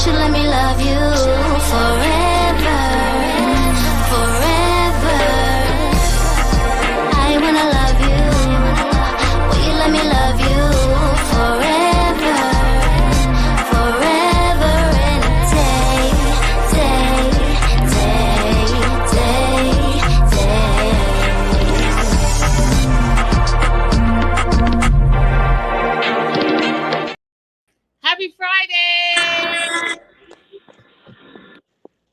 should let me love you forever, forever. I wanna love you. Will you let me love you forever, forever and a day, day, day, day, day. Happy Friday!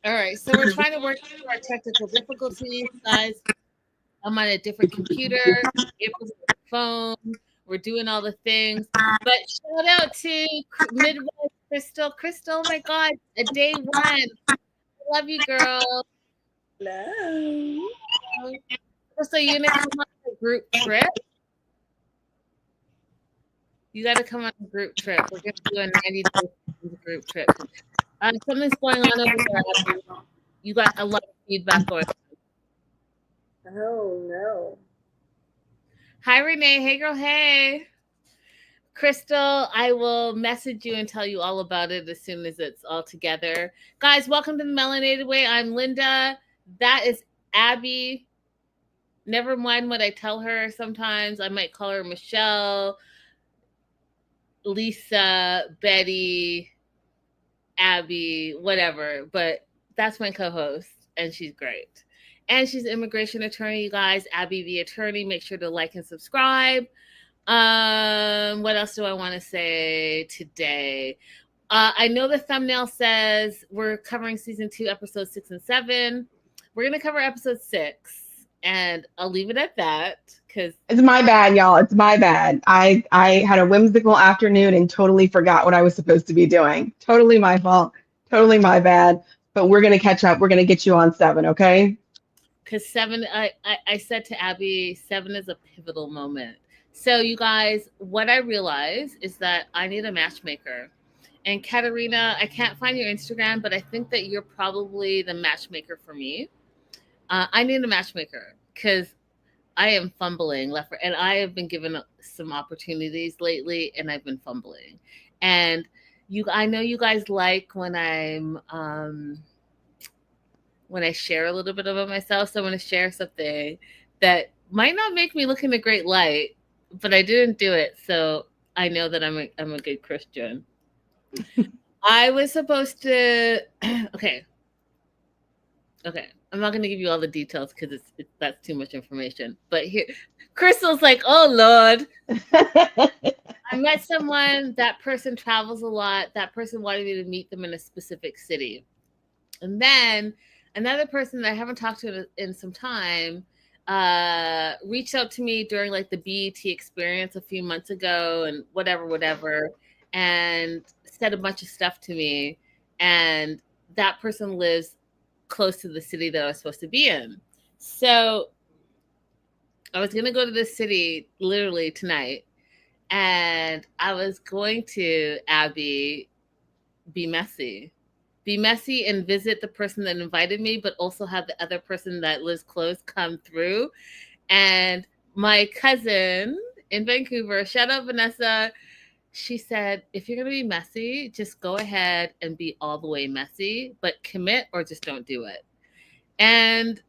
All right, so we're trying to work through our technical difficulties, guys. I'm on a different computer, April's on the phone. We're doing all the things. But shout out to Midwest Crystal. Crystal, oh my God, a day one. I love you, girl. Hello. So you're gonna come on a group trip? You got to come on a group trip. We're going to do a 90-day group trip. Something's going on over there. You got a lot of feedback going on. Oh, no. Hi, Renee. Hey, girl. Hey. Crystal, I will message you and tell you all about it as soon as it's all together. Guys, welcome to the Melanated Way. I'm Linda. That is Abby. Never mind what I tell her sometimes. I might call her Michelle, Lisa, Betty, Abby, whatever. But that's my co-host, and she's great. And she's an immigration attorney, you guys. Abby, the attorney. Make sure to like and subscribe. What else do I want to say today? I know the thumbnail says we're covering season 2, episodes 6 and 7. We're going to cover episode 6. And I'll leave it at that because it's my bad, y'all. It's my bad. I had a whimsical afternoon and totally forgot what I was supposed to be doing. Totally my fault. Totally my bad. But we're gonna catch up. We're gonna get you on 7, okay? Because 7, I said to Abby, 7 is a pivotal moment. So you guys, what I realize is that I need a matchmaker. And Katerina, I can't find your Instagram, but I think that you're probably the matchmaker for me. I need a matchmaker because I am fumbling left, and I have been given some opportunities lately, and I've been fumbling. And I know you guys like when when I share a little bit about myself. So I'm going to share something that might not make me look in a great light, but I didn't do it, so I know that I'm a good Christian. I was supposed to. Okay. I'm not going to give you all the details because that's too much information. But here, Crystal's like, oh, Lord. I met someone. That person travels a lot. That person wanted me to meet them in a specific city. And then another person that I haven't talked to in some time reached out to me during like the BET experience a few months ago and whatever, and said a bunch of stuff to me. And that person lives close to the city that I was supposed to be in. So I was going to go to this city literally tonight, and I was going to, Abby, be messy and visit the person that invited me, but also have the other person that lives close come through. And my cousin in Vancouver, shout out Vanessa, she said, if you're going to be messy, just go ahead and be all the way messy, but commit or just don't do it. And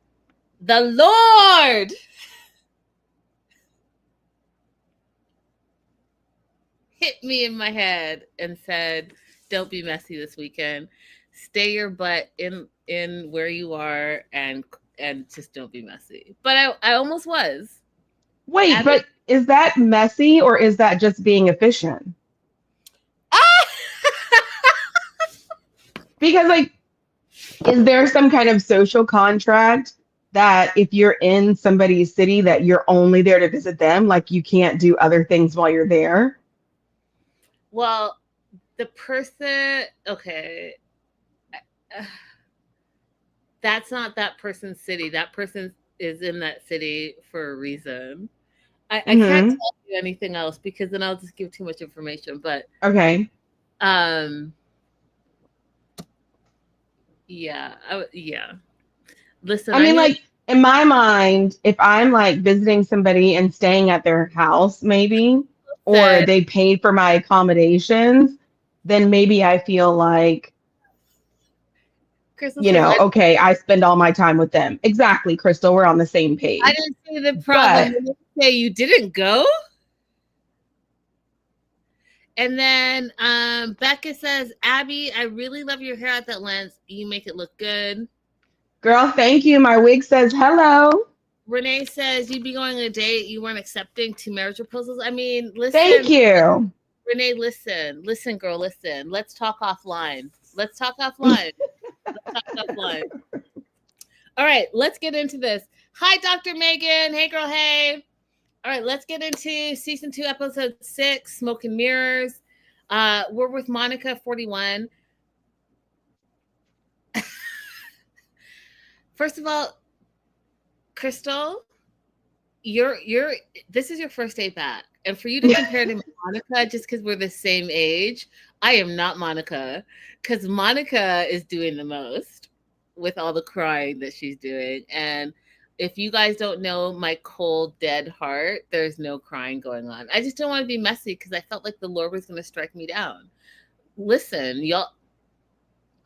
the Lord hit me in my head and said, don't be messy this weekend. Stay your butt in where you are and just don't be messy. But I almost was. Wait, but is that messy or is that just being efficient? Because, like, is there some kind of social contract that if you're in somebody's city that you're only there to visit them, like you can't do other things while you're there? Well, the person, okay, that's not that person's city. That person is in that city for a reason. I can't tell you anything else because then I'll just give too much information. But okay, yeah. Listen, I mean, like in my mind, if I'm like visiting somebody and staying at their house, maybe, or they paid for my accommodations, then maybe I feel like Crystal you says, know, okay, I spend all my time with them. Exactly, Crystal. We're on the same page. I didn't see the problem. When you say you didn't go. And then Becca says, Abby, I really love your hair at that lens. You make it look good. Girl, thank you. My wig says hello. Renee says, you'd be going on a date. You weren't accepting 2 marriage proposals. I mean, listen. Thank you. Renee, listen. Listen, girl, listen. Let's talk offline. Let's talk offline. All right, let's get into this. Hi, Dr. Megan. Hey, girl, hey. All right, let's get into season 2, episode 6, Smoke and Mirrors. We're with Monica, 41. First of all, Crystal, this is your first day back. And for you to compare to Monica just because we're the same age, I am not Monica, because Monica is doing the most with all the crying that she's doing. And if you guys don't know my cold, dead heart, there's no crying going on. I just don't want to be messy because I felt like the Lord was going to strike me down. Listen, y'all.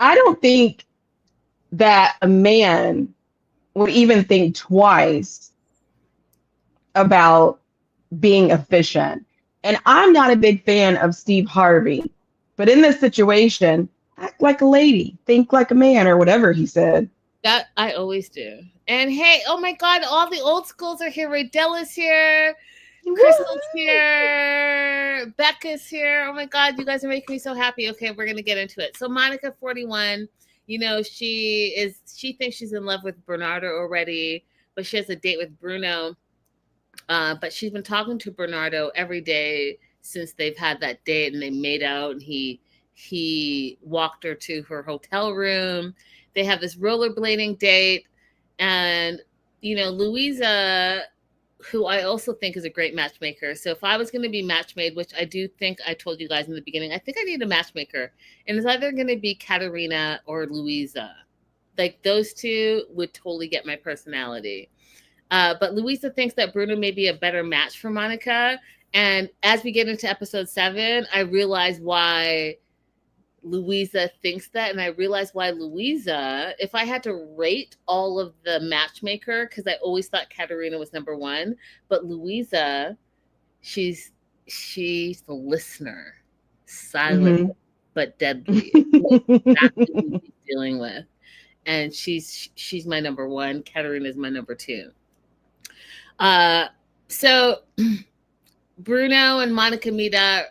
I don't think that a man would even think twice about being efficient. And I'm not a big fan of Steve Harvey, but in this situation, act like a lady, think like a man, or whatever he said. That I always do. And hey, oh my God, all the old schools are here. Raydella's here. Crystal's here. Becca's here. Oh my God, you guys are making me so happy. Okay, we're going to get into it. So Monica, 41, you know, she thinks she's in love with Bernardo already, but she has a date with Bruno. But she's been talking to Bernardo every day since they've had that date, and they made out, and he walked her to her hotel room. They have this rollerblading date. And, you know, Louisa, who I also think is a great matchmaker. So if I was going to be matchmade, which I do think I told you guys in the beginning, I think I need a matchmaker. And it's either going to be Katerina or Louisa. Like, those two would totally get my personality. But Louisa thinks that Bruno may be a better match for Monica. And as we get into episode 7, I realize why Louisa thinks that. And I realize why Louisa, if I had to rate all of the matchmaker, because I always thought Katerina was number 1, but Louisa, she's the listener, silent but deadly. That's what she's dealing with. And she's my number 1. Katerina is my number 2. So Bruno and Monica meet up.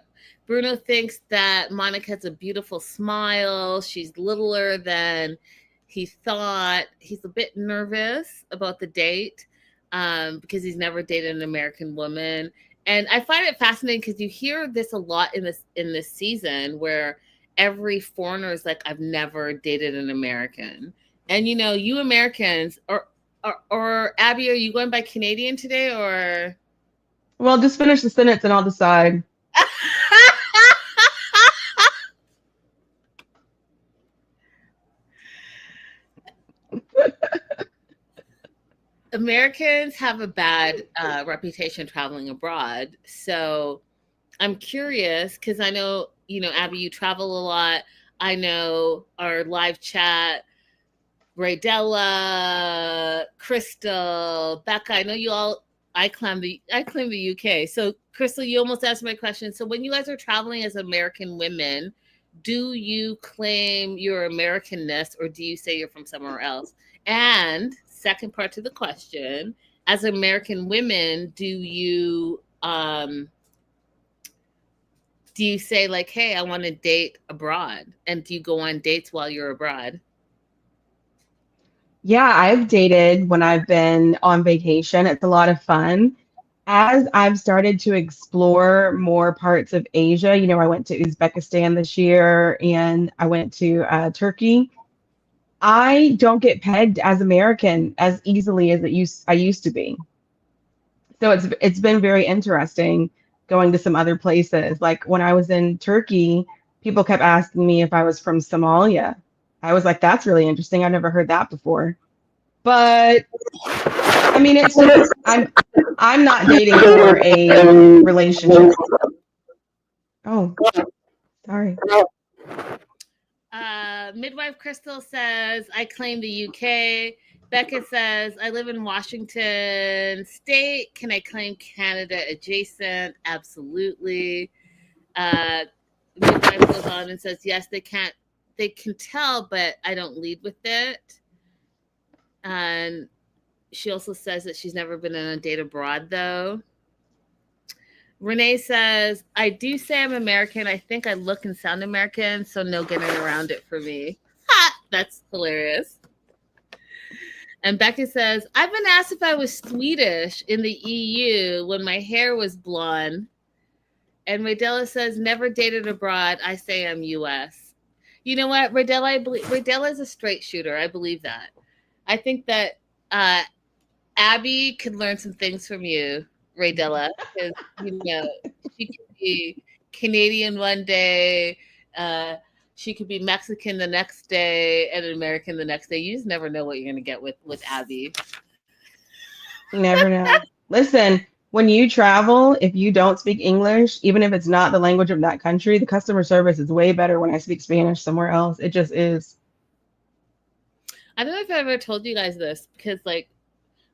Bruno thinks that Monica has a beautiful smile. She's littler than he thought. He's a bit nervous about the date because he's never dated an American woman. And I find it fascinating because you hear this a lot in this season, where every foreigner is like, I've never dated an American. And, you know, you Americans, or Abby, are you going by Canadian today, or? Well, just finish the sentence and I'll decide. Americans have a bad reputation traveling abroad. So I'm curious, because I know, you know, Abby, you travel a lot. I know our live chat, Raydella, Crystal, Becca, I know you all, I claim the UK. So Crystal, you almost answered my question. So when you guys are traveling as American women, do you claim your Americanness, or do you say you're from somewhere else? And second part to the question, as American women, do you say like, hey, I want to date abroad? And do you go on dates while you're abroad? Yeah, I've dated when I've been on vacation. It's a lot of fun. As I've started to explore more parts of Asia, you know, I went to Uzbekistan this year and I went to Turkey. I don't get pegged as American as easily as I used to be. So it's been very interesting going to some other places. Like when I was in Turkey, people kept asking me if I was from Somalia. I was like, that's really interesting. I've never heard that before. But I mean, it's just, I'm not dating for a relationship. Oh, sorry. Midwife Crystal says, I claim the UK. Becca says, I live in Washington State. Can I claim Canada adjacent? Absolutely. Midwife goes on and says, yes, they can tell, but I don't lead with it. And she also says that she's never been on a date abroad, though. Renee says, I do say I'm American. I think I look and sound American, so no getting around it for me. Ha! That's hilarious. And Becca says, I've been asked if I was Swedish in the EU when my hair was blonde. And Radella says, never dated abroad. I say I'm US. You know what, Radella? Radella is a straight shooter. I believe that. I think that Abby could learn some things from you, Radella, because she could be Canadian one day, she could be Mexican the next day, and an American the next day. You just never know what you're gonna get with Abby. You never know. Listen, when you travel, if you don't speak English, even if it's not the language of that country, the customer service is way better when I speak Spanish somewhere else. It just is. I don't know if I've ever told you guys this, because like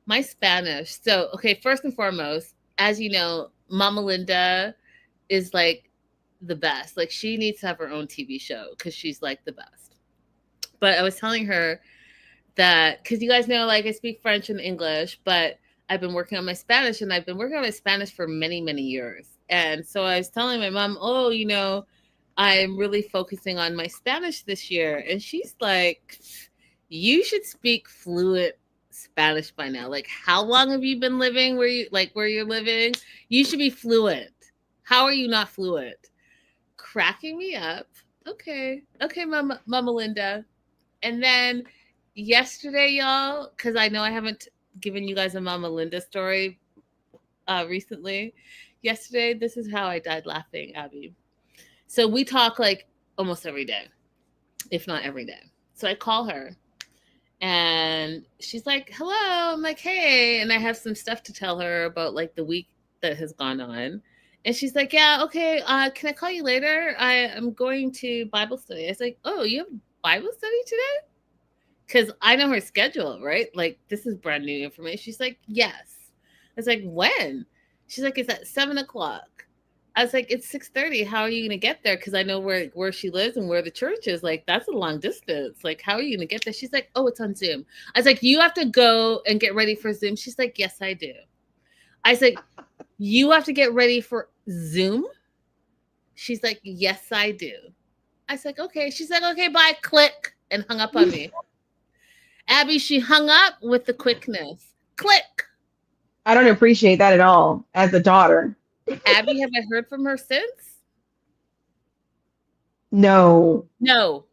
my Spanish. So, okay, first and foremost, as you know, Mama Linda is like the best. Like she needs to have her own TV show because she's like the best. But I was telling her that, because you guys know, like I speak French and English, but I've been working on my Spanish, and I've been working on my Spanish for many, many years. And so I was telling my mom, oh, I'm really focusing on my Spanish this year. And she's like, you should speak fluent Spanish by now. Like, how long have you been living where you're living? You should be fluent. How are you not fluent? Cracking me up. Okay, Mama Linda. And then yesterday, y'all, because I know I haven't given you guys a Mama Linda story recently. Yesterday, this is how I died laughing, Abby. So we talk like almost every day, if not every day. So I call her. And she's like, hello. I'm like, hey. And I have some stuff to tell her about like the week that has gone on. And she's like, yeah, okay. Can I call you later? I'm going to Bible study. I was like, oh, you have Bible study today? Because I know her schedule, right? Like, this is brand new information. She's like, yes. I was like, when? She's like, it's at 7:00. I was like, it's 6:30. How are you going to get there? Because I know where she lives and where the church is. Like, that's a long distance. Like, how are you going to get there? She's like, oh, it's on Zoom. I was like, you have to go and get ready for Zoom. She's like, yes, I do. I was like, you have to get ready for Zoom? She's like, yes, I do. I was like, okay. She's like, okay, bye. Click. And hung up on me. Abby, she hung up with the quickness. Click. I don't appreciate that at all as a daughter. Abby, have I heard from her since? No. No.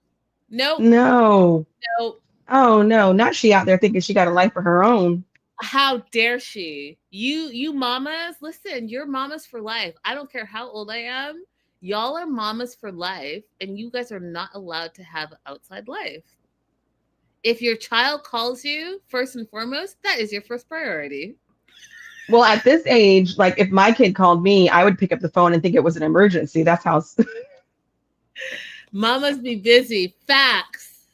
Oh, no. Not she out there thinking she got a life of her own. How dare she? You mamas, listen, you're mamas for life. I don't care how old I am. Y'all are mamas for life, and you guys are not allowed to have outside life. If your child calls you, first and foremost, that is your first priority. Well, at this age, like if my kid called me, I would pick up the phone and think it was an emergency. That's how. Mamas be busy. Facts.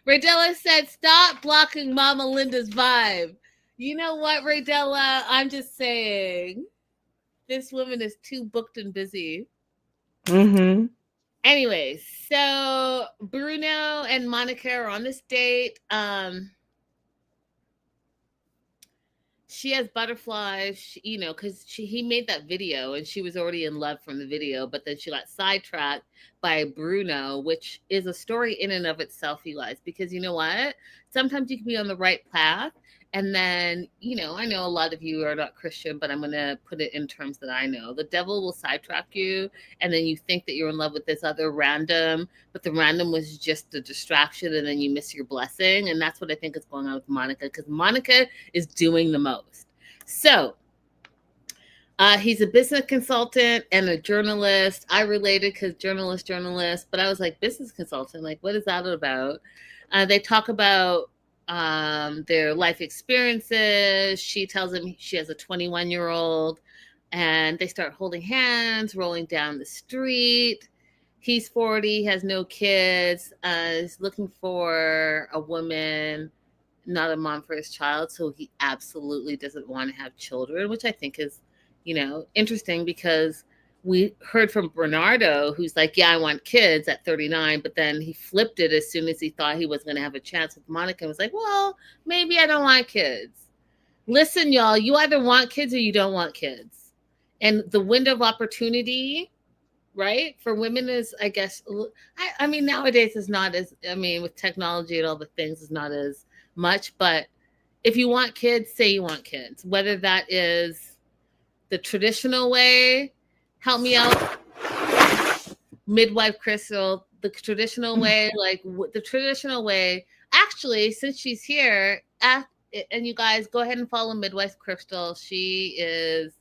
Radella said, stop blocking Mama Linda's vibe. You know what, Radella? I'm just saying. This woman is too booked and busy. Mm-hmm. Anyways, so Bruno and Monica are on this date. She has butterflies, because he made that video and she was already in love from the video, but then she got sidetracked by Bruno, which is a story in and of itself, you guys, because you know what? Sometimes you can be on the right path. And then, I know a lot of you are not Christian, but I'm going to put it in terms that I know. The devil will sidetrack you, and then you think that you're in love with this other random, but the random was just a distraction, and then you miss your blessing. And that's what I think is going on with Monica, because Monica is doing the most. So he's a business consultant and a journalist. I related because journalist, but I was like, business consultant, like, what is that about? They talk about their life experiences. She tells him she has a 21-year-old, and they start holding hands, rolling down the street. He's 40, has no kids, is looking for a woman, not a mom for his child. So he absolutely doesn't want to have children, which I think is, interesting, because we heard from Bernardo, who's like, yeah, I want kids at 39, but then he flipped it as soon as he thought he was going to have a chance with Monica and was like, well, maybe I don't want kids. Listen, y'all, you either want kids or you don't want kids. And the window of opportunity, right, for women is, I guess, I mean, nowadays is not as, with technology and all the things, is not as much. But if you want kids, say you want kids, whether that is the traditional way, help me out, midwife Crystal, the traditional way, like the traditional way. Actually, since she's here, and you guys go ahead and follow midwife Crystal. She is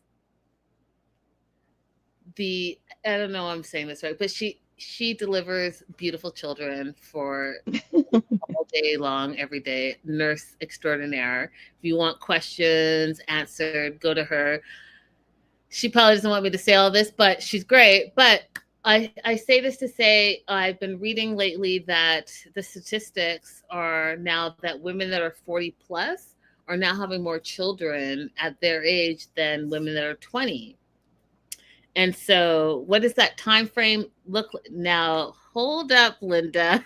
I don't know if I'm saying this right, but she delivers beautiful children for all day long, every day. Nurse extraordinaire. If you want questions answered, go to her. She probably doesn't want me to say all this, but she's great. But I say this to say, I've been reading lately that the statistics are now that women that are 40 plus are now having more children at their age than women that are 20. And so what does that time frame look like? Now, hold up, Linda.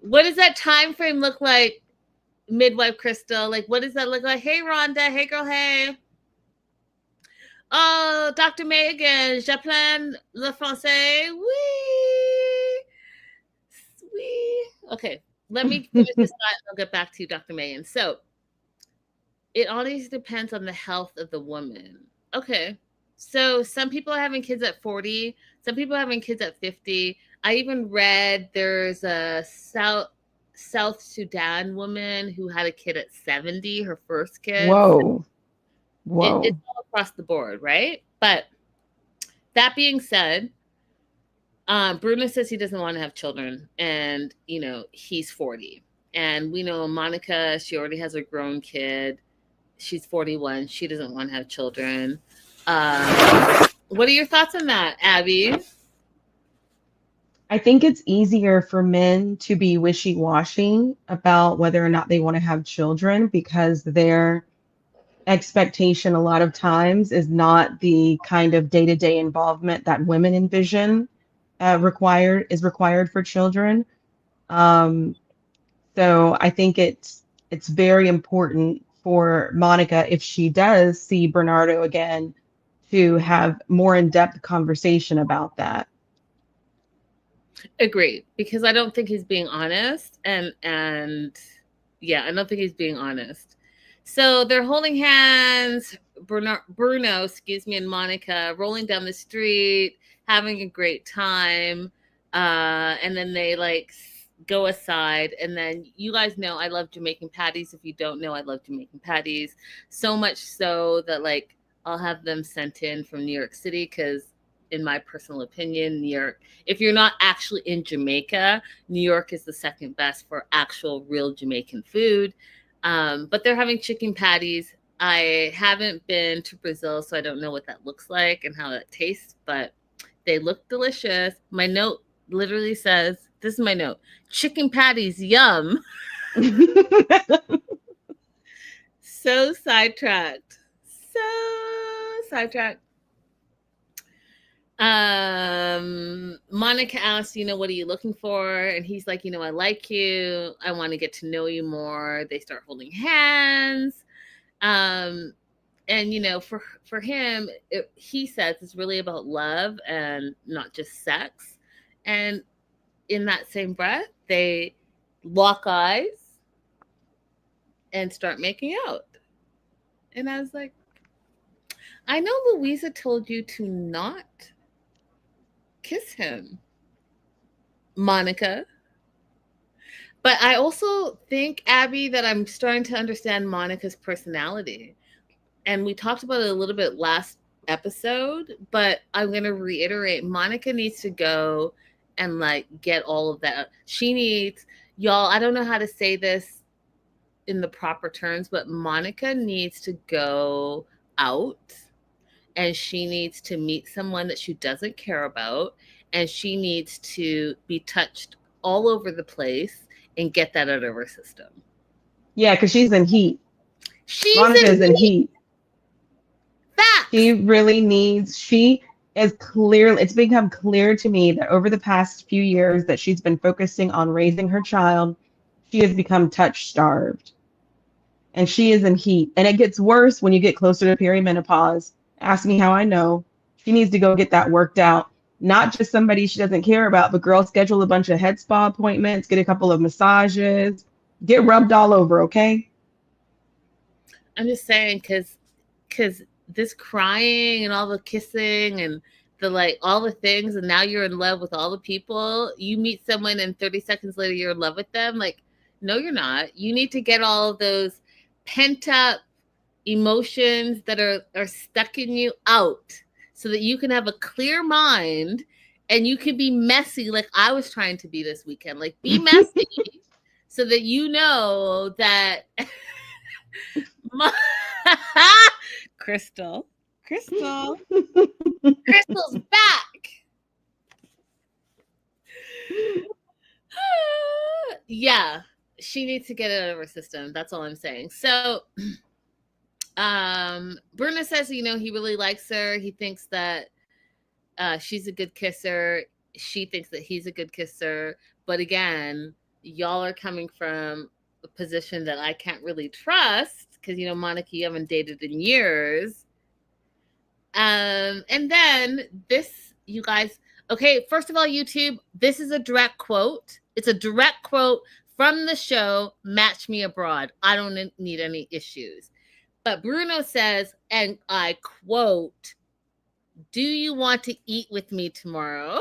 What does that time frame look like, midwife Crystal? Like, what does that look like? Hey, Rhonda. Hey, girl. Hey. Oh, Dr. Megan. J'apprends le français. Oui. Oui. Okay. Let me finish this thought and I'll get back to you, Dr. Megan. So it always depends on the health of the woman. Okay. So some people are having kids at 40. Some people are having kids at 50. I even read there's a South Sudan woman who had a kid at 70, her first kid. Whoa. It's all across the board, right? But that being said, Bruno says he doesn't want to have children, and he's 40. And we know Monica, she already has a grown kid. She's 41. She doesn't want to have children. What are your thoughts on that, Abby? I think it's easier for men to be wishy-washy about whether or not they want to have children, because their expectation a lot of times is not the kind of day-to-day involvement that women envision required for children. So I think it's very important for Monica, if she does see Bernardo again, to have more in-depth conversation about that. Agreed, because I don't think he's being honest, and yeah, I don't think he's being honest. So they're holding hands, Bruno, and Monica, rolling down the street, having a great time, and then they like go aside, and then you guys know I love Jamaican patties. If you don't know, I love Jamaican patties, so much so that like I'll have them sent in from New York City, because in my personal opinion, New York, if you're not actually in Jamaica, New York is the second best for actual real Jamaican food. But they're having chicken patties. I haven't been to Brazil, so I don't know what that looks like and how that tastes, but they look delicious. My note literally says, this is my note, chicken patties, yum. So sidetracked. Monica asks, what are you looking for? And he's like, I like you. I want to get to know you more. They start holding hands. And for him, he says it's really about love and not just sex. And in that same breath, they lock eyes and start making out. And I was like, I know Louisa told you to not kiss him, Monica. But I also think, Abby, that I'm starting to understand Monica's personality. And we talked about it a little bit last episode, but I'm going to reiterate, Monica needs to go and like get all of that. She needs, y'all, I don't know how to say this in the proper terms, but Monica needs to go out and she needs to meet someone that she doesn't care about, and she needs to be touched all over the place and get that out of her system. Yeah, because she's in heat. She's Monica is in heat. Facts. She is clear. It's become clear to me that over the past few years that she's been focusing on raising her child, she has become touch starved. And she is in heat. And it gets worse when you get closer to perimenopause. Ask me how I know. She needs to go get that worked out. Not just somebody she doesn't care about, but girl, schedule a bunch of head spa appointments, get a couple of massages, get rubbed all over, okay? I'm just saying, because this crying and all the kissing and the like, all the things, and now you're in love with all the people. You meet someone and 30 seconds later you're in love with them. Like, no, you're not. You need to get all of those pent up emotions that are stuck in you out so that you can have a clear mind and you can be messy like I was trying to be this weekend. Like, be messy so that you know that Crystal's back. Yeah, she needs to get it out of her system. That's all I'm saying. So Bruno says, he really likes her. He thinks that she's a good kisser. She thinks that he's a good kisser. But again, y'all are coming from a position that I can't really trust because, Monica, you haven't dated in years. And then this, you guys, okay, first of all, YouTube, this is a direct quote. It's a direct quote from the show, Match Me Abroad. I don't need any issues. But Bruno says, and I quote, "Do you want to eat with me tomorrow?"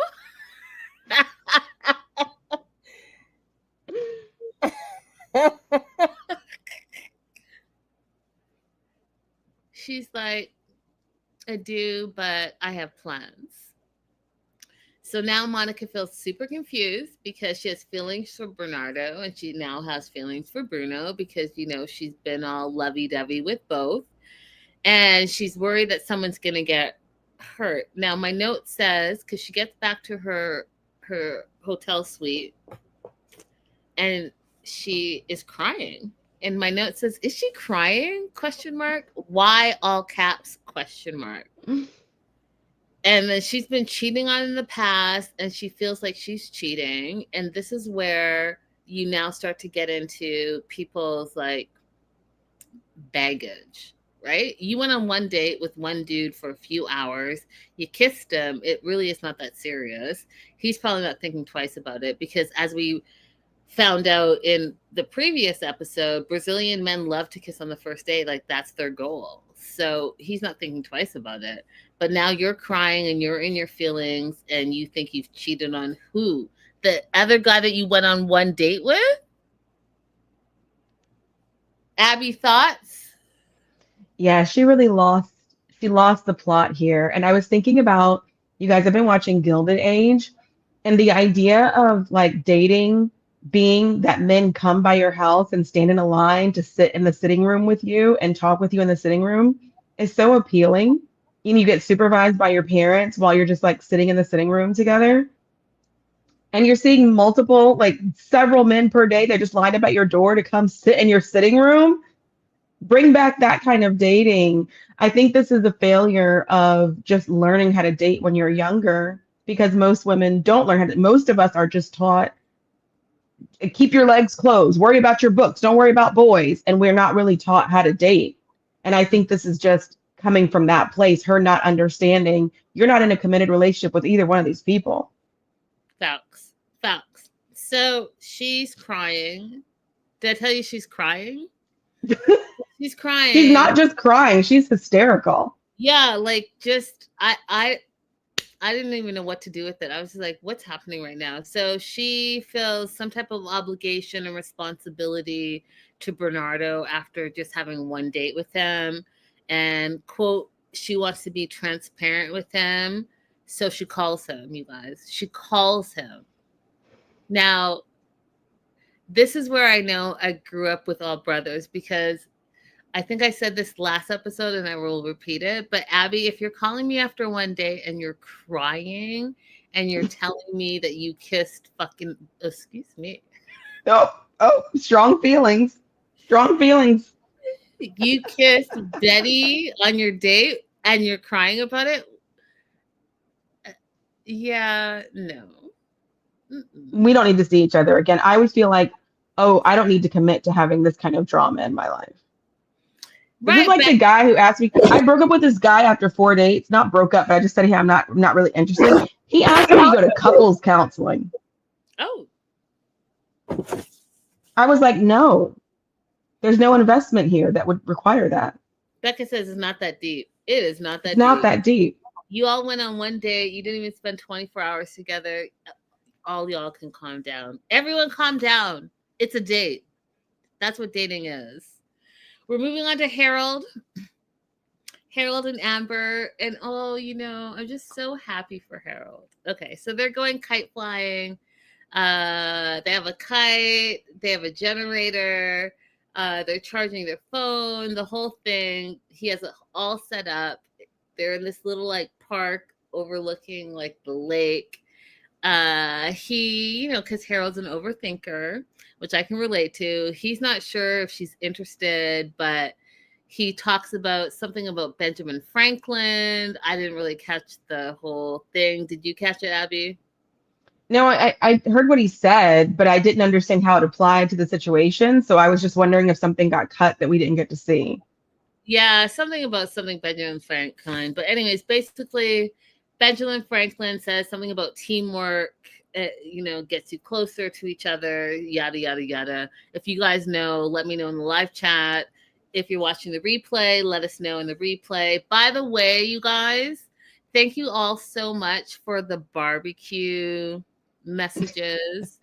She's like, I do, but I have plans. So now Monica feels super confused because she has feelings for Bernardo and she now has feelings for Bruno because, she's been all lovey-dovey with both. And she's worried that someone's going to get hurt. Now, my note says, because she gets back to her hotel suite and she is crying. And my note says, is she crying? ? Why all caps ? And then she's been cheating on in the past and she feels like she's cheating. And this is where you now start to get into people's like baggage, right? You went on one date with one dude for a few hours. You kissed him. It really is not that serious. He's probably not thinking twice about it because as we found out in the previous episode, Brazilian men love to kiss on the first date. Like that's their goal. So he's not thinking twice about it. But now you're crying and you're in your feelings and you think you've cheated on who? The other guy that you went on one date with? Abby, thoughts? Yeah, she lost the plot here. And I was thinking about, you guys have been watching Gilded Age, and the idea of like dating being that men come by your house and stand in a line to sit in the sitting room with you and talk with you in the sitting room is so appealing. You get supervised by your parents while you're just like sitting in the sitting room together. And you're seeing multiple, like several men per day that just lined up at your door to come sit in your sitting room. Bring back that kind of dating. I think this is a failure of just learning how to date when you're younger because most women don't learn how to. Most of us are just taught, keep your legs closed, worry about your books, don't worry about boys. And we're not really taught how to date. And I think this is just coming from that place, her not understanding you're not in a committed relationship with either one of these people. Facts. So she's crying. Did I tell you she's crying? She's crying. She's not just crying, she's hysterical. Yeah, like just I didn't even know what to do with it. I was just like, what's happening right now? So she feels some type of obligation and responsibility to Bernardo after just having one date with him. And quote, she wants to be transparent with him. So she calls him, you guys. She calls him. Now, this is where I know I grew up with all brothers because I think I said this last episode and I will repeat it. But Abby, if you're calling me after one day and you're crying and you're telling me that you kissed fucking, excuse me, Oh, strong feelings. Strong feelings. you kissed Betty on your date and you're crying about it, yeah, no. Mm-mm. We don't need to see each other again. I would feel like, oh, I don't need to commit to having this kind of drama in my life. This is Right, like but the guy who asked me. I broke up with this guy after 4 dates. Not broke up, but I just said, hey, I'm not really interested. He asked me to go to couples counseling. oh, I was like, no, there's no investment here that would require that. Becca says it's not that deep. It is not that It's not deep. that deep. You all went on one date. You didn't even spend 24 hours together. All y'all can calm down. Everyone calm down. It's a date. That's what dating is. We're moving on to Harold. Harold and Amber. And I'm just so happy for Harold. Okay, so they're going kite flying. They have a kite. They have a generator. They're charging their phone. The whole thing. He has it all set up. They're in this little like park overlooking like the lake. He, because Harold's an overthinker, which I can relate to. He's not sure if she's interested, but he talks about something about Benjamin Franklin. I didn't really catch the whole thing. Did you catch it, Abby? No, I heard what he said, but I didn't understand how it applied to the situation. So I was just wondering if something got cut that we didn't get to see. Yeah, something about something Benjamin Franklin. But anyways, basically, Benjamin Franklin says something about teamwork, gets you closer to each other, yada, yada, yada. If you guys know, let me know in the live chat. If you're watching the replay, let us know in the replay. By the way, you guys, thank you all so much for the barbecue messages.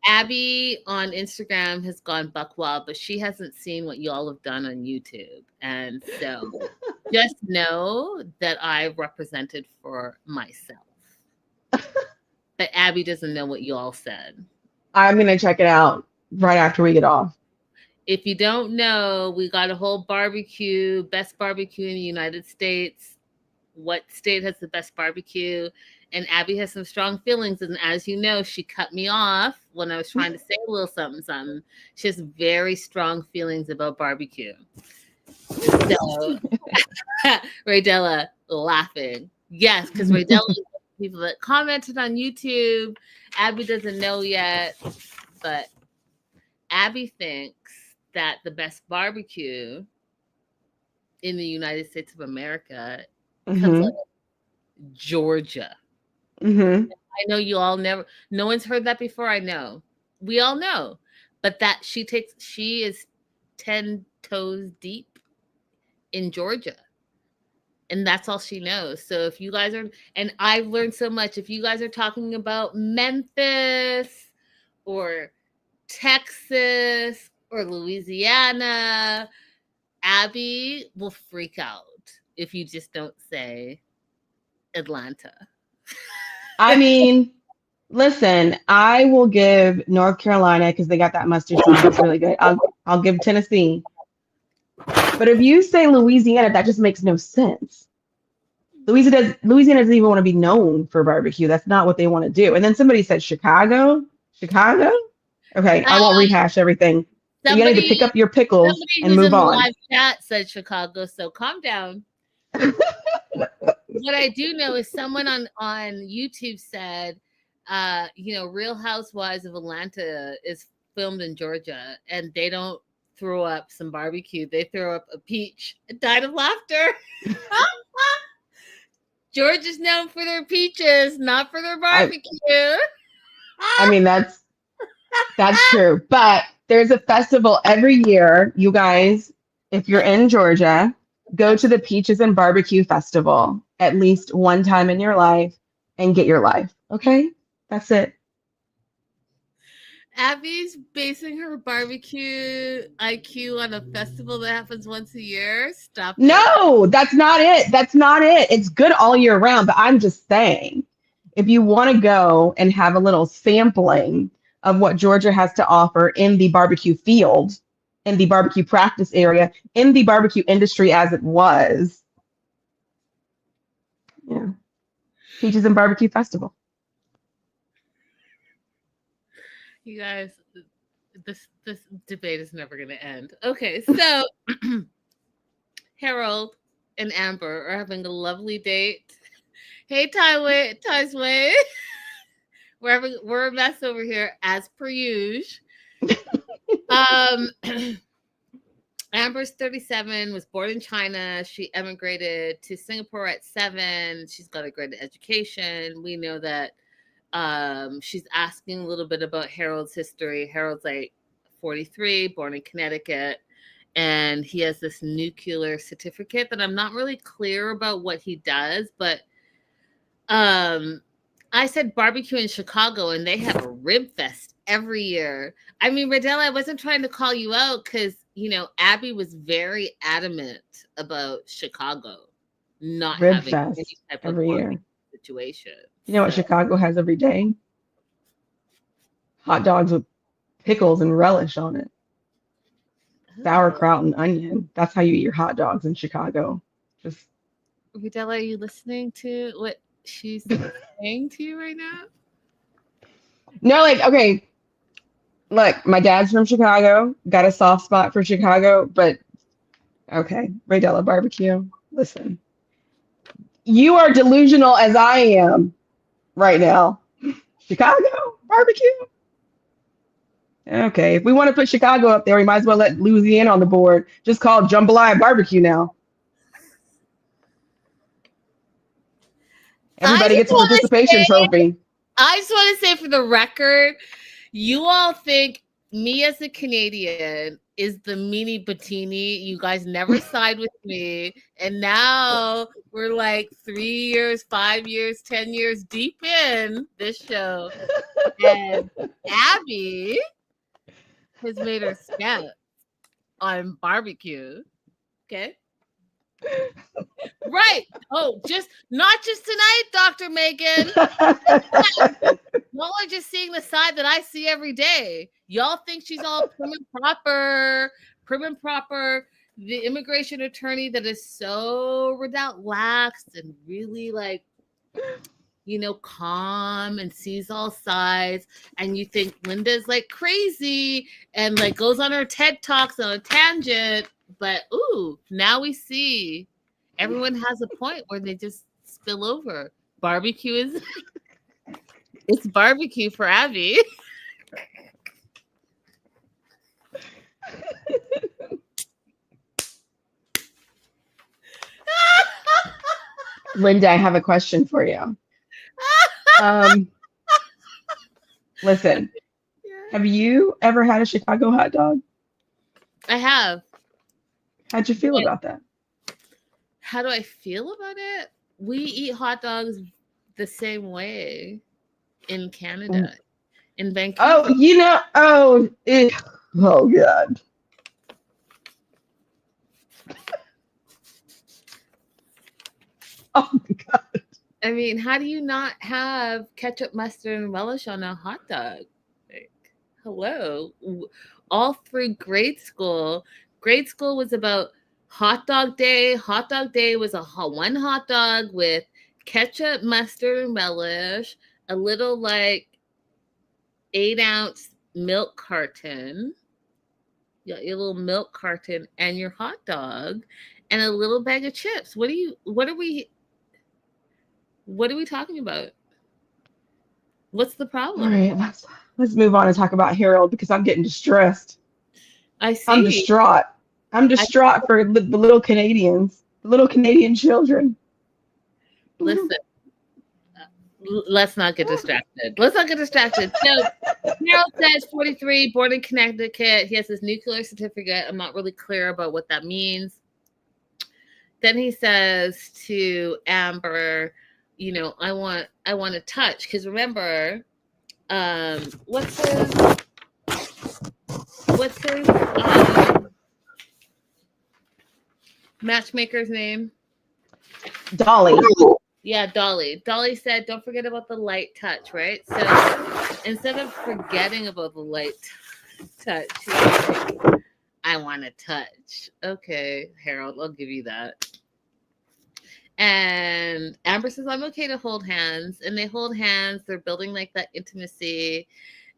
Abby on Instagram has gone buck wild, but she hasn't seen what y'all have done on YouTube. And so just know that I represented for myself. But Abby doesn't know what y'all said. I'm going to check it out right after we get off. If you don't know, we got a whole barbecue, best barbecue in the United States. What state has the best barbecue? And Abby has some strong feelings. And as you know, she cut me off when I was trying to say a little something, something. She has very strong feelings about barbecue. So, Raydella laughing. Yes, because Raydella is people that commented on YouTube. Abby doesn't know yet, but Abby thinks that the best barbecue in the United States of America comes out of Georgia. Mm-hmm. I know you all no one's heard that before. I know. We all know. But that she is 10 toes deep in Georgia. And that's all she knows. So if you guys are, and I've learned so much, if you guys are talking about Memphis or Texas or Louisiana, Abby will freak out if you just don't say Atlanta. I mean, listen, I will give North Carolina because they got that mustard sauce. It's really good. I'll give Tennessee. But if you say Louisiana, that just makes no sense. Louisiana doesn't even want to be known for barbecue. That's not what they want to do. And then somebody said Chicago. Chicago? Okay, I won't rehash everything. You need to pick up your pickles and move on. Live chat said Chicago, so calm down. What I do know is someone on YouTube said, Real Housewives of Atlanta is filmed in Georgia, and they don't throw up some barbecue. They throw up a peach. I died of laughter. Georgia's known for their peaches, not for their barbecue. I mean, that's true. But there's a festival every year. You guys, if you're in Georgia, go to the Peaches and Barbecue Festival at least one time in your life and get your life. Okay? That's it. Abby's basing her barbecue IQ on a festival that happens once a year. Stop. No, that's not it. That's not it. It's good all year round, but I'm just saying, if you want to go and have a little sampling of what Georgia has to offer in the barbecue field, in the barbecue practice area, in the barbecue industry as it was. Yeah. Peaches and Barbecue Festival. You guys, this debate is never going to end. Okay, so Harold and Amber are having a lovely date. Hey, Tysway. We're a mess over here as per usual. Amber's 37, was born in China. She emigrated to Singapore at 7. She's got a great education. We know that she's asking a little bit about Harold's history. Harold's like 43, born in Connecticut, and he has this nuclear certificate that I'm not really clear about what he does, but I said barbecue in Chicago, and they have a rib fest every year. I mean, Radella, I wasn't trying to call you out because, you know, Abby was very adamant about Chicago not Rib having fest any type of every year. barbecue situation. You know what Chicago has every day? Hot dogs with pickles and relish on it. Sauerkraut and onion. That's how you eat your hot dogs in Chicago. Just Radella, are you listening to what she's saying to you right now? no, like, okay. Look, my dad's from Chicago. Got a soft spot for Chicago, but okay, Radella barbecue. Listen, you are delusional as I am right now. Chicago barbecue. Okay, if we want to put Chicago up there, we might as well let Louisiana on the board. Just call Jambalaya barbecue now. Everybody gets a participation trophy. I just want to say for the record, you all think me as a Canadian is the meanie Bettini. You guys never side with me. And now we're like 3 years, 5 years, 10 years deep in this show. And Abby has made her step on barbecue. Okay. Right. Oh, not just tonight, Dr. Megan. Y'all are just seeing the side that I see every day. Y'all think she's all prim and proper. The immigration attorney that is so relaxed and really like, you know, calm and sees all sides. And you think Linda's like crazy and like goes on her TED Talks on a tangent. But ooh, now we see everyone has a point where they just spill over. Barbecue is it's barbecue for Abby. Linda, I have a question for you. Listen, have you ever had a Chicago hot dog? I have. How'd you feel about that? How do I feel about it? We eat hot dogs the same way in Canada, in Vancouver. Oh, you know, oh God. Oh my God. I mean, how do you not have ketchup, mustard, and relish on a hot dog? Like, hello. All through grade school was about hot dog day. Hot dog day was one hot dog with ketchup, mustard, and relish, a little like 8-ounce milk carton. You got your little milk carton and your hot dog and a little bag of chips. What are we talking about? What's the problem? All right, let's move on and talk about Harold because I'm getting distressed. I see. I'm distraught. I'm distraught for the little Canadians, the little Canadian children. Listen, let's not get distracted. So Harold says 43, born in Connecticut. He has his nuclear certificate. I'm not really clear about what that means. Then he says to Amber, you know, I want to touch, because remember, what's his matchmaker's name? Dolly. Yeah, Dolly. Dolly said, don't forget about the light touch, right? So instead of forgetting about the light touch, she's like, I want to touch. Okay, Harold, I'll give you that. And Amber says, I'm okay to hold hands. And they hold hands. They're building like that intimacy.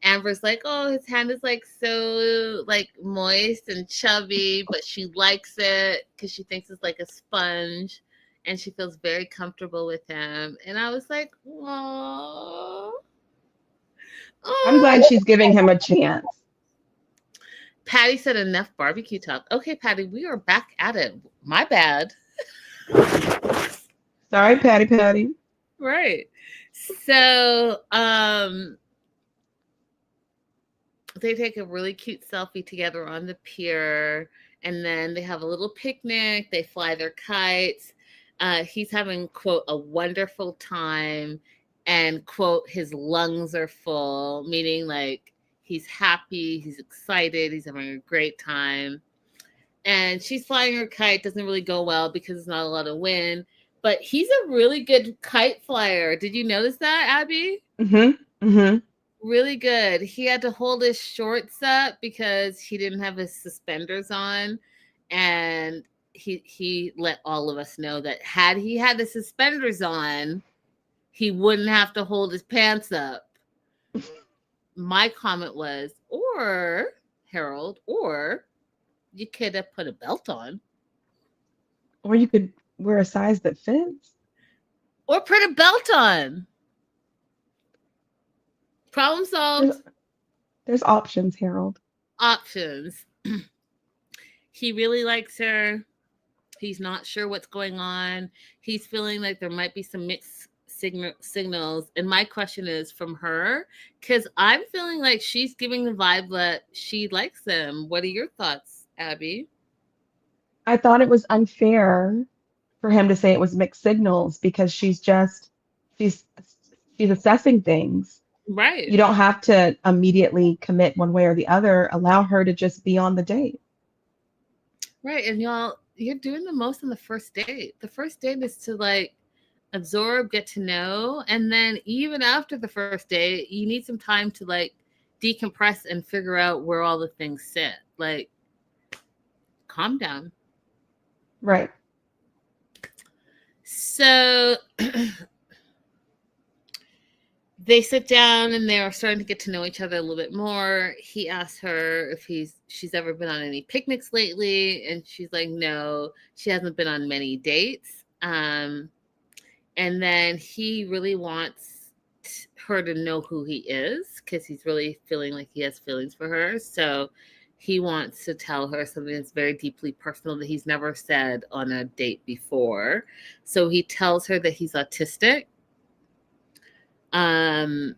Amber's like, oh, his hand is like so like moist and chubby, but she likes it because she thinks it's like a sponge. And she feels very comfortable with him. And I was like, oh. I'm glad she's giving him a chance. Patty said enough barbecue talk. Okay, Patty, we are back at it. My bad. Sorry, Patty. Right. So, they take a really cute selfie together on the pier, and then they have a little picnic. They fly their kites. He's having, quote, a wonderful time, and, quote, his lungs are full, meaning like he's happy, he's excited, he's having a great time. And she's flying her kite. Doesn't really go well because there's not a lot of wind. But he's a really good kite flyer. Did you notice that, Abby? Really good. He had to hold his shorts up because he didn't have his suspenders on. And he let all of us know that had he had the suspenders on, he wouldn't have to hold his pants up. My comment was, or, Harold, or you could have put a belt on. Or you could wear a size that fits. Or put a belt on. Problem solved. There's options, Harold. Options. He really likes her. He's not sure what's going on. He's feeling like there might be some mixed signals. And my question is from her, because I'm feeling like she's giving the vibe that she likes him. What are your thoughts, Abby? I thought it was unfair for him to say it was mixed signals because she's assessing things. Right. You don't have to immediately commit one way or the other. Allow her to just be on the date. Right. And y'all, you're doing the most on the first date. The first date is to like absorb, get to know. And then even after the first date, you need some time to like decompress and figure out where all the things sit. Like, calm down. Right. So they sit down and they're starting to get to know each other a little bit more. He asks her if she's ever been on any picnics lately, and she's like, no, she hasn't been on many dates. And then he really wants her to know who he is because he's really feeling like he has feelings for her. So he wants to tell her something that's very deeply personal that he's never said on a date before. So he tells her that he's autistic. And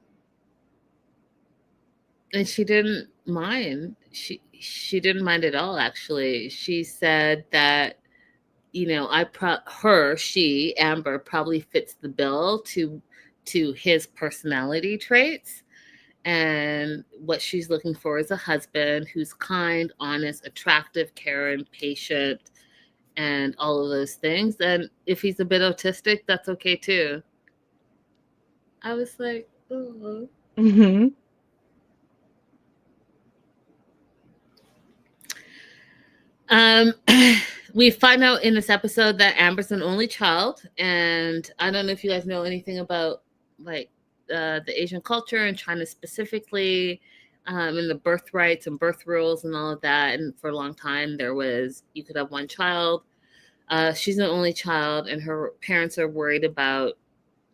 she didn't mind. She didn't mind at all, actually. She said that, you know, Amber probably fits the bill to his personality traits. And what she's looking for is a husband who's kind, honest, attractive, caring, patient, and all of those things. And if he's a bit autistic, that's okay too. I was like, oh. Mm-hmm. We find out in this episode that Amber's an only child, and I don't know if you guys know anything about like the Asian culture and China specifically, and the birthrights and birth rules and all of that. And for a long time, you could have one child. She's an only child, and her parents are worried about,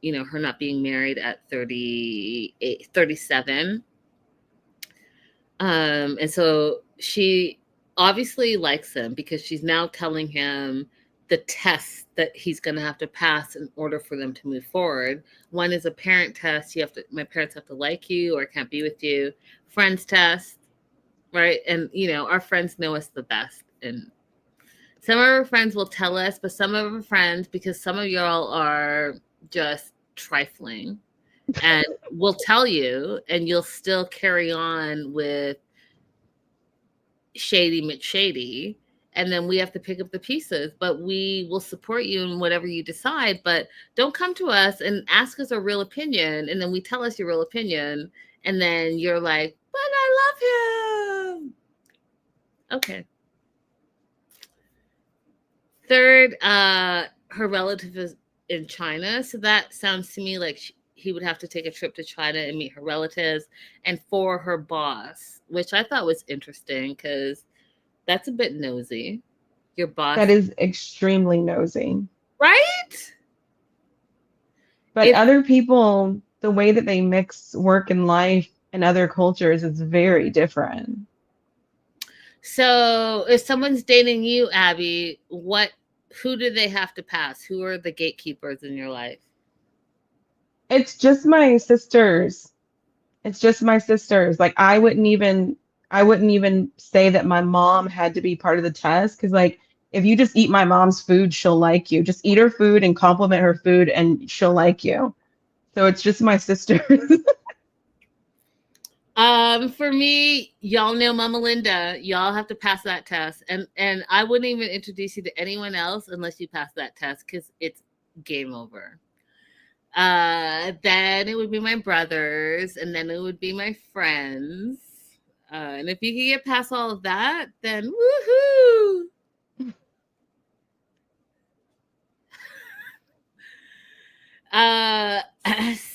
you know, her not being married at 37. And so she obviously likes him because she's now telling him the tests that he's going to have to pass in order for them to move forward. One is a parent test. My parents have to like you or can't be with you. Friends test, right? And, you know, our friends know us the best. And some of our friends will tell us, but some of our friends, because some of y'all are just trifling, and will tell you, and you'll still carry on with Shady McShady, and then we have to pick up the pieces. But we will support you in whatever you decide, but don't come to us and ask us a real opinion, and then we tell us your real opinion, and then you're like, but I love him. Okay, Third, her relative is in China. So that sounds to me like he would have to take a trip to China and meet her relatives. And 4, her boss, which I thought was interesting because that's a bit nosy. Your boss. That is extremely nosy. Right? But other people, the way that they mix work and life in other cultures is very different. So if someone's dating you, Abby, who do they have to pass? Who are the gatekeepers in your life? It's just my sisters. It's just my sisters. Like I wouldn't even say that my mom had to be part of the test because like if you just eat my mom's food, she'll like you. Just eat her food and compliment her food and she'll like you. So it's just my sisters. For me, y'all know Mama Linda. Y'all have to pass that test. And I wouldn't even introduce you to anyone else unless you pass that test because it's game over. Then it would be my brothers, and then it would be my friends. And if you can get past all of that, then woohoo!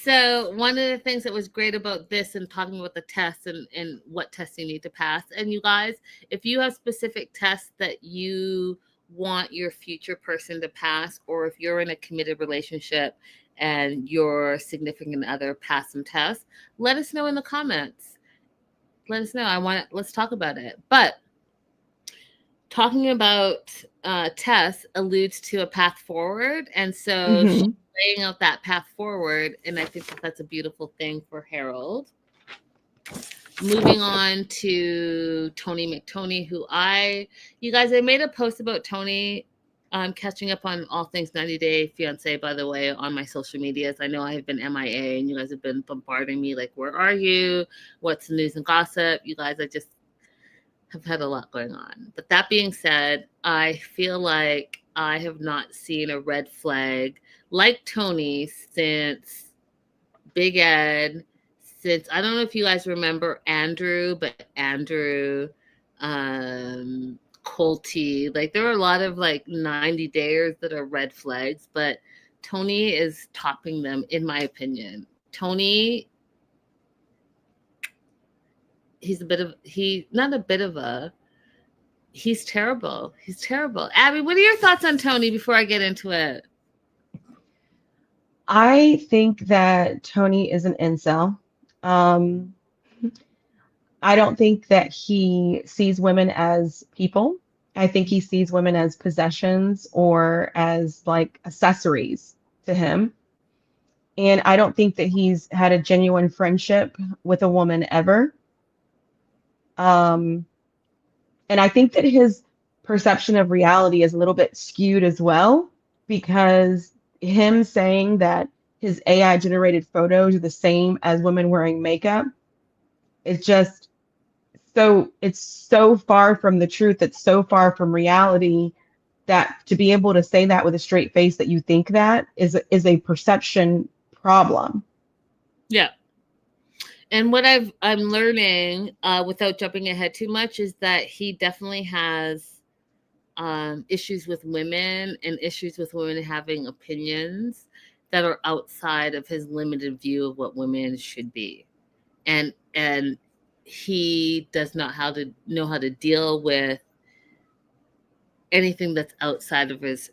So one of the things that was great about this and talking about the tests and what tests you need to pass, and you guys, if you have specific tests that you want your future person to pass, or if you're in a committed relationship and your significant other pass some tests, let us know in the comments. Let us know. Let's talk about it. But talking about tests alludes to a path forward. And so she's laying out that path forward. And I think that's a beautiful thing for Harold. Moving on to Tony McTony, you guys, I made a post about Tony. I'm catching up on all things 90 Day Fiancé, by the way, on my social medias. I know I have been MIA and you guys have been bombarding me like, where are you? What's the news and gossip? You guys, I just have had a lot going on. But that being said, I feel like I have not seen a red flag like Tony since Big Ed, since, I don't know if you guys remember Andrew, but Andrew, Colty, like there are a lot of like 90 dayers that are red flags, but Tony is topping them in my opinion. Tony, he's terrible. He's terrible. Abby, what are your thoughts on Tony before I get into it? I think that Tony is an incel. I don't think that he sees women as people. I think he sees women as possessions or as like accessories to him. And I don't think that he's had a genuine friendship with a woman ever. And I think that his perception of reality is a little bit skewed as well, because him saying that his AI generated photos are the same as women wearing makeup is just it's so far from the truth. It's so far from reality that to be able to say that with a straight face that you think that is a perception problem. Yeah. And what I'm learning, without jumping ahead too much, is that he definitely has issues with women and issues with women having opinions that are outside of his limited view of what women should be. And he does not know how to deal with anything that's outside of his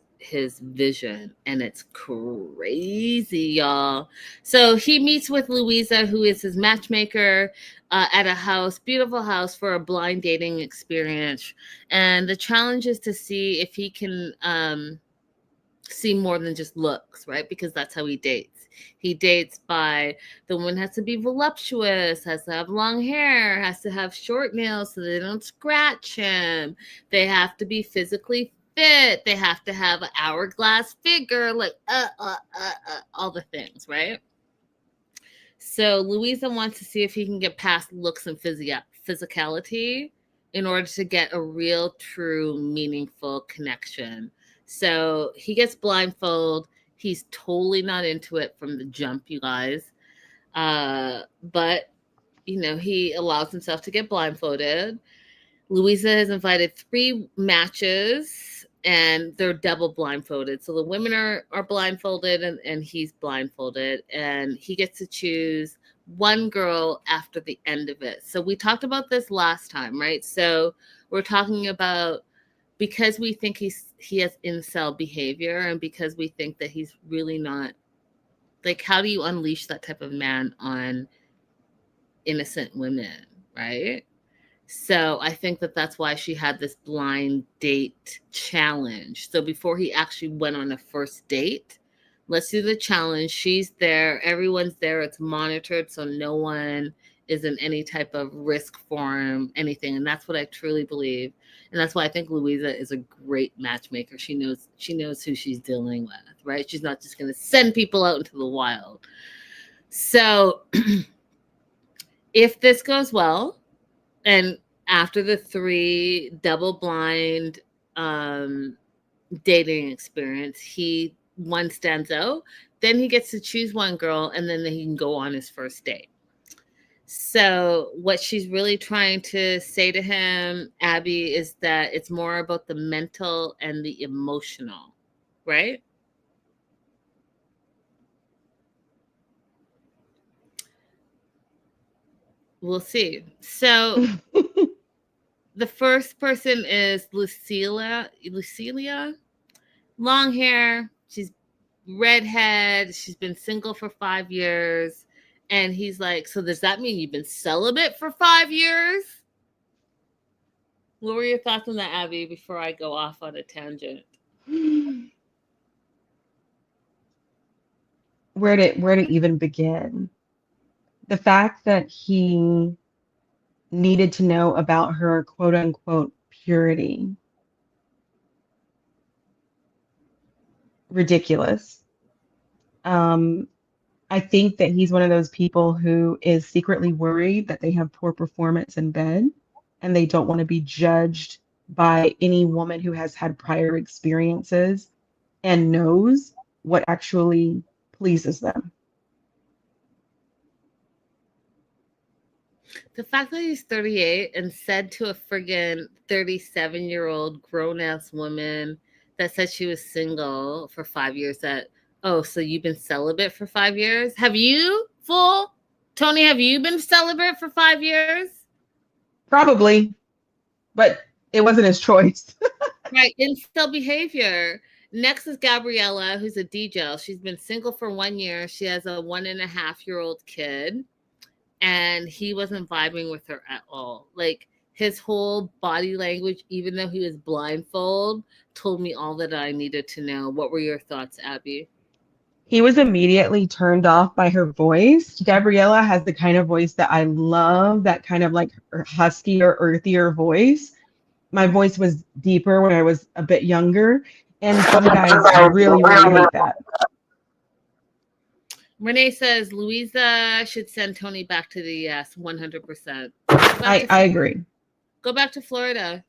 vision, and it's crazy, y'all. So he meets with Louisa, who is his matchmaker, at a beautiful house for a blind dating experience, and the challenge is to see if he can see more than just looks, right? Because that's how he dates. He dates by the woman has to be voluptuous, has to have long hair, has to have short nails so they don't scratch him. They have to be physically fit. They have to have an hourglass figure, like all the things, right? So Louisa wants to see if he can get past looks and physicality in order to get a real, true, meaningful connection. So he gets blindfolded. He's totally not into it from the jump, you guys. But, he allows himself to get blindfolded. Louisa has invited 3 matches and they're double blindfolded. So the women are blindfolded and he's blindfolded, and he gets to choose one girl after the end of it. So we talked about this last time, right? So we're talking about, because we think he has incel behavior, and because we think that he's really not, like, how do you unleash that type of man on innocent women, right? So I think that that's why she had this blind date challenge. So before he actually went on a first date, let's do the challenge. She's there, everyone's there, it's monitored, so no one is in any type of risk for him, anything. And that's what I truly believe. And that's why I think Louisa is a great matchmaker. She knows who she's dealing with, right? She's not just going to send people out into the wild. So if this goes well, and after the 3 double blind dating experience, one stands out, then he gets to choose one girl, and then he can go on his first date. So what she's really trying to say to him, Abby, is that it's more about the mental and the emotional, right? We'll see. So the first person is Lucilia. Long hair. She's redhead. She's been single for 5 years. And he's like, so does that mean you've been celibate for 5 years? What were your thoughts on that, Abby, before I go off on a tangent? Where to even begin? The fact that he needed to know about her quote unquote purity. Ridiculous. I think that he's one of those people who is secretly worried that they have poor performance in bed, and they don't want to be judged by any woman who has had prior experiences and knows what actually pleases them. The fact that he's 38 and said to a friggin' 37-year-old grown-ass woman that said she was single for 5 years that, oh, so you've been celibate for 5 years? Have you, fool? Tony, have you been celibate for 5 years? Probably, but it wasn't his choice. Right, incel behavior. Next is Gabriella, who's a DJ. She's been single for 1 year. She has a 1.5-year-old kid, and he wasn't vibing with her at all. Like, his whole body language, even though he was blindfold, told me all that I needed to know. What were your thoughts, Abby? He was immediately turned off by her voice. Gabriella has the kind of voice that I love, that kind of like huskier, earthier voice. My voice was deeper when I was a bit younger, and some guys really, really hate that. Renee says Louisa should send Tony back to the US, 100%. I agree. Go back to Florida.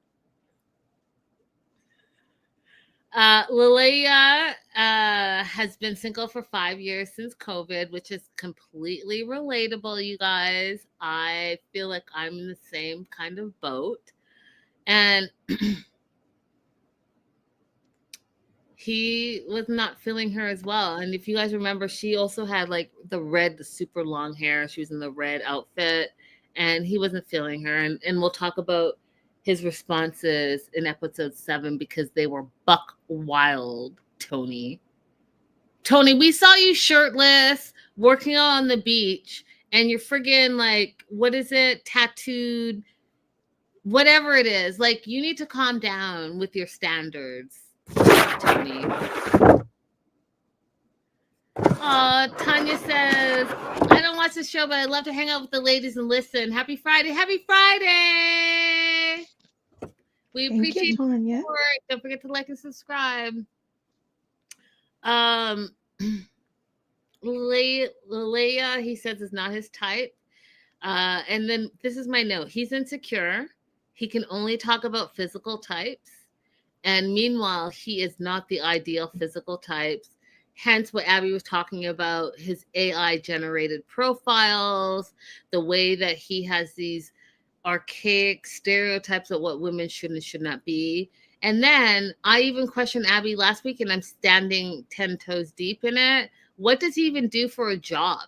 Lilia has been single for 5 years since COVID, which is completely relatable, you guys. I feel like I'm in the same kind of boat. And he was not feeling her as well. And if you guys remember, she also had like the super long hair. She was in the red outfit, and he wasn't feeling her. And we'll talk about his responses in episode 7 because they were buck wild, Tony. Tony, we saw you shirtless working on the beach, and you're friggin' like, what is it? Tattooed, whatever it is. Like, you need to calm down with your standards, Tony. Tanya says, I don't watch the show, but I love to hang out with the ladies and listen. Happy Friday. Happy Friday. We appreciate your support. Don't forget to like and subscribe. Leia, he says, is not his type. And then this is my note. He's insecure. He can only talk about physical types. And meanwhile, he is not the ideal physical types. Hence what Abby was talking about, his AI generated profiles, the way that he has these archaic stereotypes of what women should and should not be. And then I even questioned Abby last week, and I'm standing 10 toes deep in it. What does he even do for a job?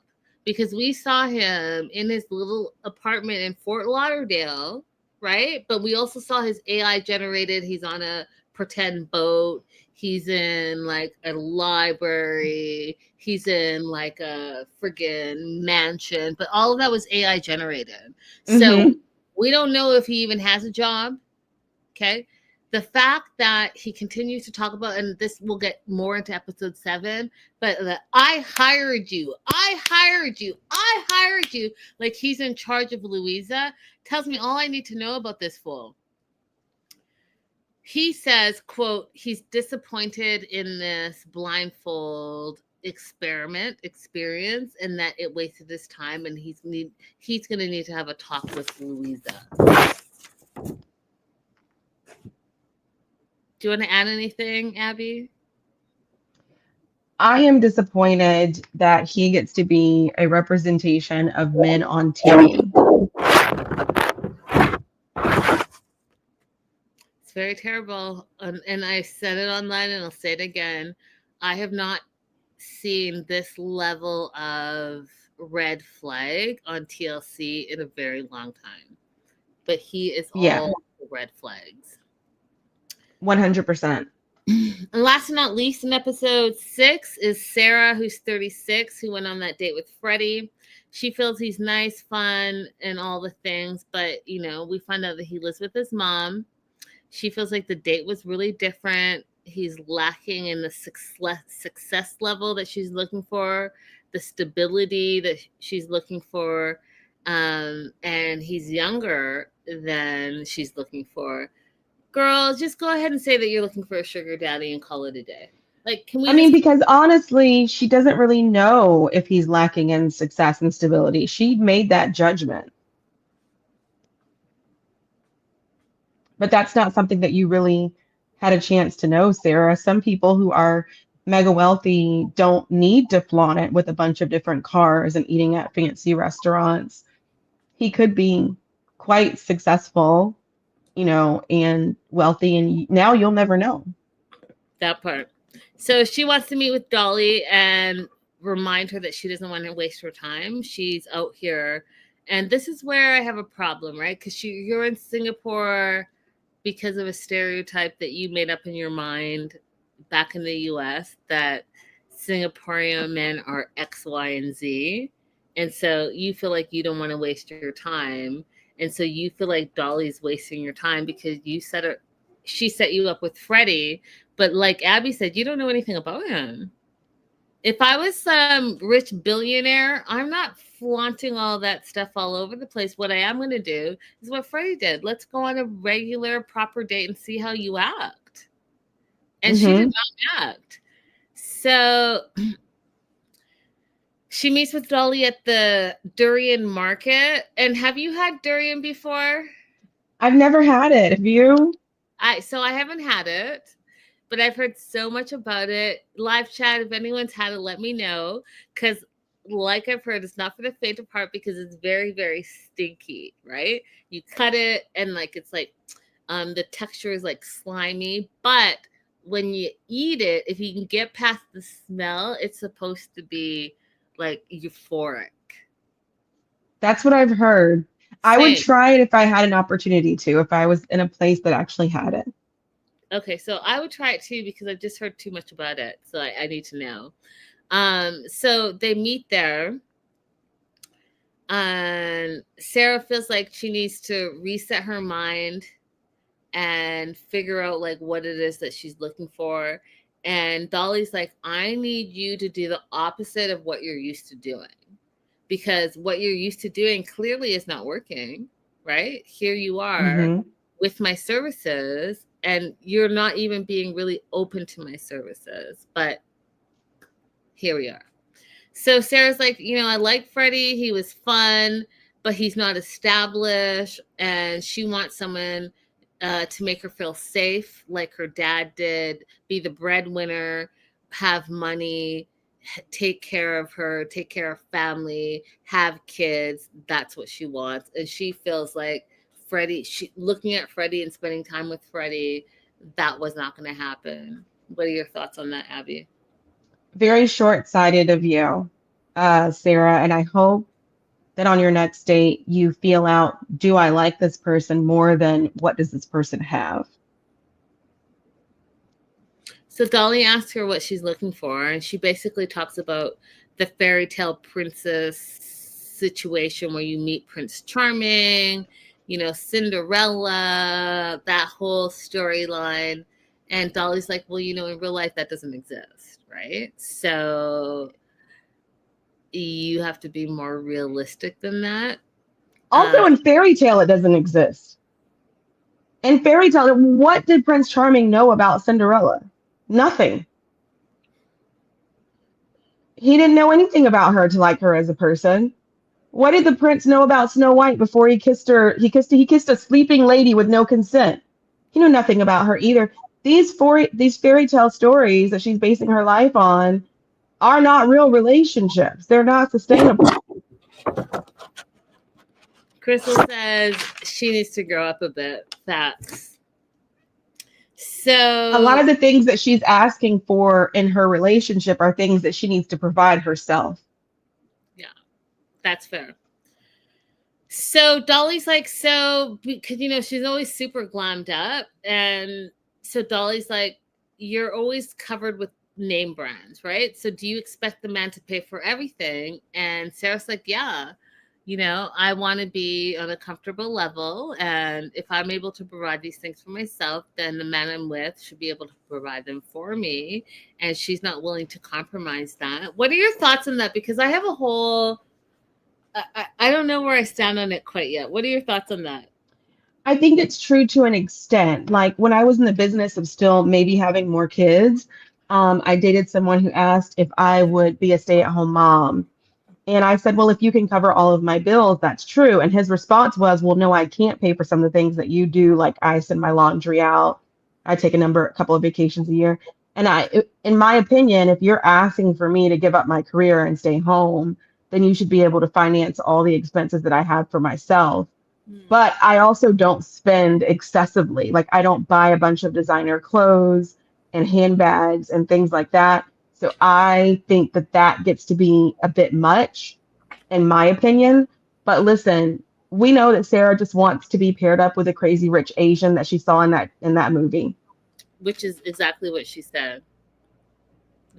Because we saw him in his little apartment in Fort Lauderdale, right? But we also saw his AI generated. He's on a pretend boat. He's in like a library. He's in like a friggin' mansion. But all of that was AI generated. So we don't know if he even has a job. Okay. The fact that he continues to talk about, and this will get more into episode 7, but I hired you, like he's in charge of Louisa, tells me all I need to know about this fool. He says, quote, he's disappointed in this blindfold experience and that it wasted his time, and he's going to need to have a talk with Louisa. Do you want to add anything, Abby? I am disappointed that he gets to be a representation of men on TV. It's very terrible. And I said it online and I'll say it again. I have not seen this level of red flag on TLC in a very long time. But he is all the red flags. 100%. And last but not least, in episode 6 is Sarah, who's 36, who went on that date with Freddie. She feels he's nice, fun, and all the things, but we find out that he lives with his mom. She feels like the date was really different. He's lacking in the success level that she's looking for, the stability that she's looking for, and he's younger than she's looking for. Girl, just go ahead and say that you're looking for a sugar daddy and call it a day. Like, can we? Because honestly, she doesn't really know if he's lacking in success and stability. She made that judgment. But that's not something that you really had a chance to know, Sarah. Some people who are mega wealthy don't need to flaunt it with a bunch of different cars and eating at fancy restaurants. He could be quite successful, and wealthy, and now you'll never know. That part. So she wants to meet with Dolly and remind her that she doesn't want to waste her time. She's out here. And this is where I have a problem, right? Because you're in Singapore because of a stereotype that you made up in your mind back in the US that Singaporean men are X, Y, and Z. And so you feel like you don't want to waste your time. And so you feel like Dolly's wasting your time because she set you up with Freddie. But like Abby said, you don't know anything about him. If I was some rich billionaire, I'm not flaunting all that stuff all over the place. What I am going to do is what Freddie did. Let's go on a regular, proper date and see how you act. And she did not act. So she meets with Dolly at the durian market. And have you had durian before? I've never had it. Have you? So I haven't had it, but I've heard so much about it. Live chat, if anyone's had it, let me know. Because like I've heard, it's not for the faint of heart because it's very, very stinky, right? You cut it and it's like the texture is like slimy. But when you eat it, if you can get past the smell, it's supposed to be like euphoric. That's what I've heard. Same. I would try it if I had an opportunity to, if I was in a place that actually had it. Okay, so I would try it too because I've just heard too much about it. So I need to know. So they meet there. And Sarah feels like she needs to reset her mind and figure out what it is that she's looking for. And Dolly's like, I need you to do the opposite of what you're used to doing. Because what you're used to doing clearly is not working, right? Here you are with my services, and you're not even being really open to my services. But here we are. So Sarah's like, I like Freddie. He was fun, but he's not established. And she wants someone to make her feel safe, like her dad did, be the breadwinner, have money, take care of her, take care of family, have kids. That's what she wants. And she feels like Freddie, looking at Freddie and spending time with Freddie that was not going to happen. What are your thoughts on that, Abby? Very short-sighted of you, Sarah, and I hope that on your next date you feel out, do I like this person more than what does this person have? So Dolly asked her what she's looking for, and she basically talks about the fairy tale princess situation where you meet Prince Charming, you know, Cinderella, that whole storyline. And Dolly's like, well, you know, in real life that doesn't exist, right? So you have to be more realistic than that. Also, in fairy tale, it doesn't exist. In fairy tale, what did Prince Charming know about Cinderella? Nothing. He didn't know anything about her to like her as a person. What did the prince know about Snow White before he kissed her? He kissed a sleeping lady with no consent. He knew nothing about her either. These fairy tale stories that she's basing her life on are not real relationships. They're not sustainable. Crystal says she needs to grow up a bit. Facts. So A lot of the things that she's asking for in her relationship are things that she needs to provide herself. Yeah, that's fair. So Dolly's like, so, because, you know, she's always super glammed up. And so Dolly's like, you're always covered with name brands, right? So do you expect the man to pay for everything? And Sarah's like, yeah, you know, I want to be on a comfortable level. And if I'm able to provide these things for myself, then the man I'm with should be able to provide them for me. And she's not willing to compromise that. What are your thoughts on that? Because I have a whole... I don't know where I stand on it quite yet. What are your thoughts on that? I think it's true to an extent. Like when I was in the business of still maybe having more kids, I dated someone who asked if I would be a stay-at-home mom. And I said, well, if you can cover all of my bills, that's true. And his response was, well, no, I can't pay for some of the things that you do. Like I send my laundry out. I take a couple of vacations a year. And in my opinion, if you're asking for me to give up my career and stay home, then you should be able to finance all the expenses that I have for myself. But I also don't spend excessively. Like I don't buy a bunch of designer clothes and handbags and things like that. So I think that gets to be a bit much, in my opinion. But listen, we know that Sarah just wants to be paired up with a crazy rich Asian that she saw in that movie. Which is exactly what she said.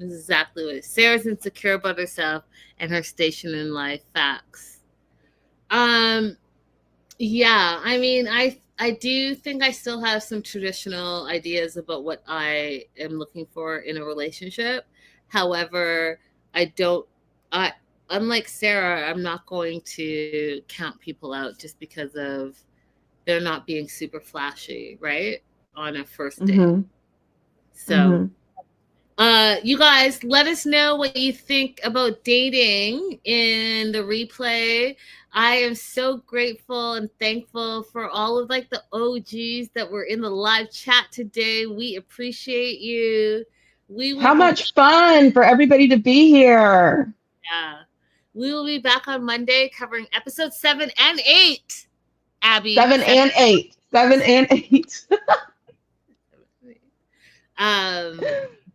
Exactly what Sarah's insecure about herself and her station in life. Facts. Yeah, I mean, I do think I still have some traditional ideas about what I am looking for in a relationship. However, unlike Sarah, I'm not going to count people out just because of they're not being super flashy, right? On a first date. Mm-hmm. So, Mm-hmm. You guys, let us know what you think about dating in the replay. I am so grateful and thankful for all of like the OGs that were in the live chat today. We appreciate you. How much fun for everybody to be here. Yeah. We will be back on Monday covering episode 7 and 8. Abby. 7 and 8. 7 and 8.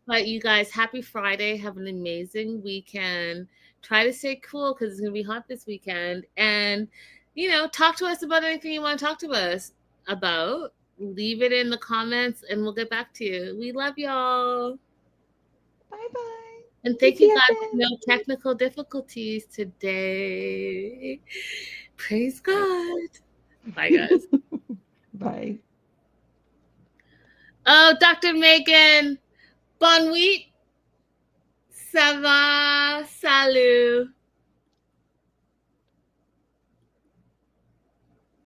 But you guys, happy Friday. Have an amazing weekend. Try to stay cool because it's going to be hot this weekend. And, you know, talk to us about anything you want to talk to us about. Leave it in the comments and we'll get back to you. We love y'all. Bye-bye. And thank you guys for no technical difficulties today. Praise God. Bye, guys. Bye. Oh, Dr. Megan. Bon nuit. Ça va? Salut.